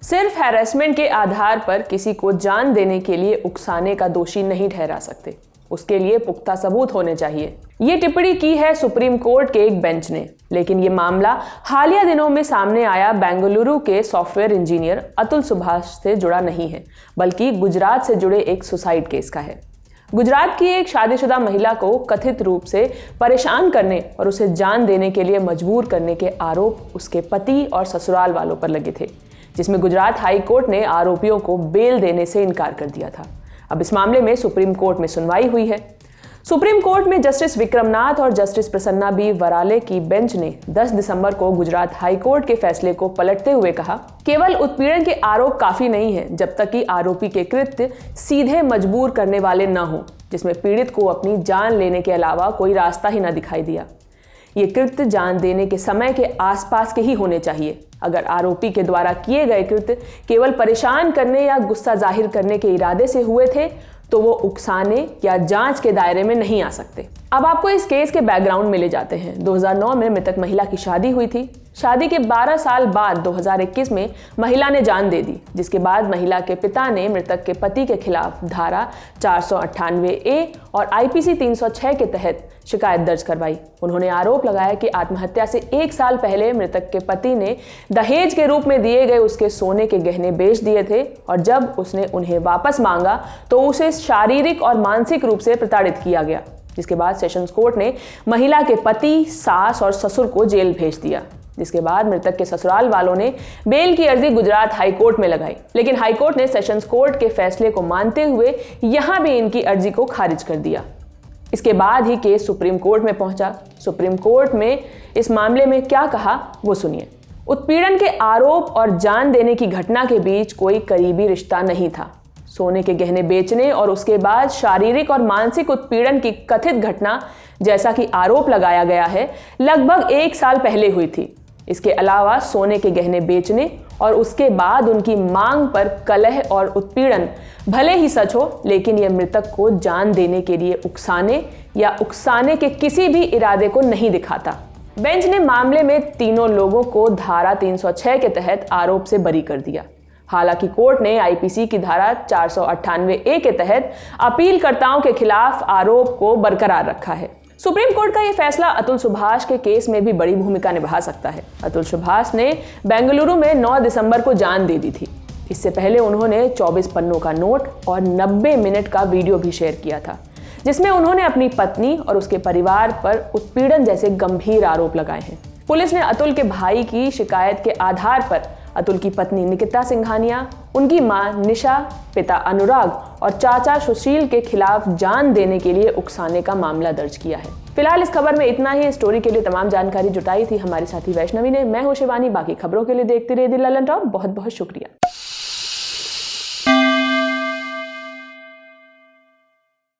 सिर्फ हैरेसमेंट के आधार पर किसी को जान देने के लिए उकसाने का दोषी नहीं ठहरा सकते, उसके लिए पुख्ता सबूत होने चाहिए। ये टिप्पणी की है सुप्रीम कोर्ट के एक बेंच ने। लेकिन ये मामला हालिया दिनों में सामने आया बेंगलुरु के सॉफ्टवेयर इंजीनियर अतुल सुभाष से जुड़ा नहीं है, बल्कि गुजरात से जुड़े एक सुसाइड केस का है। गुजरात की एक शादीशुदा महिला को कथित रूप से परेशान करने और उसे जान देने के लिए मजबूर करने के आरोप उसके पति और ससुराल वालों पर लगे थे, जिसमें गुजरात हाई कोर्ट ने आरोपियों को बेल देने से इनकार कर दिया था। अब इस मामले में सुप्रीम कोर्ट में सुनवाई हुई है। सुप्रीम कोर्ट में जस्टिस विक्रमनाथ और जस्टिस प्रसन्ना बी वराले की बेंच ने 10 दिसंबर को गुजरात हाई कोर्ट के फैसले को पलटते हुए कहा, केवल उत्पीड़न के आरोप काफी नहीं है जब तक कि आरोपी के कृत्य सीधे मजबूर करने वाले न हो, जिसमें पीड़ित को अपनी जान लेने के अलावा कोई रास्ता ही न दिखाई दिया। ये कृत्य जान देने के समय के आसपास के ही होने चाहिए। अगर आरोपी के द्वारा किए गए कृत्य केवल परेशान करने या गुस्सा जाहिर करने के इरादे से हुए थे तो वो उकसाने या जांच के दायरे में नहीं आ सकते। अब आपको इस केस के बैकग्राउंड में ले जाते हैं। 2009 में मृतक महिला की शादी हुई थी। शादी के 12 साल बाद 2021 में महिला ने जान दे दी, जिसके बाद महिला के पिता ने मृतक के पति के खिलाफ धारा 498A और IPC 306 के तहत शिकायत दर्ज करवाई। उन्होंने आरोप लगाया कि आत्महत्या से 1 साल पहले मृतक के पति ने दहेज के रूप में दिए गए उसके सोने के गहने बेच दिए थे और जब उसने उन्हें वापस मांगा तो उसे शारीरिक और मानसिक रूप से प्रताड़ित किया गया, जिसके बाद सेशंस कोर्ट ने महिला के पति, सास और ससुर को जेल भेज दिया। जिसके बाद मृतक के ससुराल वालों ने बेल की अर्जी गुजरात हाई कोर्ट में लगाई, लेकिन हाई कोर्ट ने सेशंस कोर्ट के फैसले को मानते हुए यहां भी इनकी अर्जी को खारिज कर दिया। इसके बाद ही केस सुप्रीम कोर्ट में पहुंचा। सुप्रीम कोर्ट में इस मामले में क्या कहा वो सुनिए। उत्पीड़न के आरोप और जान देने की घटना के बीच कोई करीबी रिश्ता नहीं था। सोने के गहने बेचने और उसके बाद शारीरिक और मानसिक उत्पीड़न की कथित घटना, जैसा कि आरोप लगाया गया है, लगभग 1 साल पहले हुई थी। इसके अलावा सोने के गहने बेचने और उसके बाद उनकी मांग पर कलह और उत्पीड़न भले ही सच हो, लेकिन यह मृतक को जान देने के लिए उकसाने या उकसाने के किसी भी इरादे को नहीं दिखाता। बेंच ने मामले में तीनों लोगों को धारा 306 के तहत आरोप से बरी कर दिया। हालांकि कोर्ट ने IPC की धारा 498A के तहत अपीलकर्ताओं के खिलाफ आरोप को बरकरार रखा है। सुप्रीम कोर्ट का यह फैसला अतुल सुभाष के केस में भी बड़ी भूमिका निभा सकता है। अतुल सुभाष ने बेंगलुरु में 9 दिसंबर को जान दे दी थी। इससे पहले उन्होंने 24 पन्नों का नोट और 90 मिनट का वीडियो भी शेयर किया था, जिसमें उन्होंने अपनी पत्नी और उसके परिवार पर उत्पीड़न जैसे गंभीर आरोप लगाए हैं। पुलिस ने अतुल के भाई की शिकायत के आधार पर अतुल की पत्नी निकिता सिंघानिया, उनकी मां निशा, पिता अनुराग और चाचा सुशील के खिलाफ जान देने के लिए उकसाने का मामला दर्ज किया है। फिलहाल इस खबर में इतना ही। स्टोरी के लिए तमाम जानकारी जुटाई थी हमारी साथी वैष्णवी ने। मैं हूं शिवानी। बाकी खबरों के लिए देखते रहिए द ललन टॉप। बहुत बहुत शुक्रिया।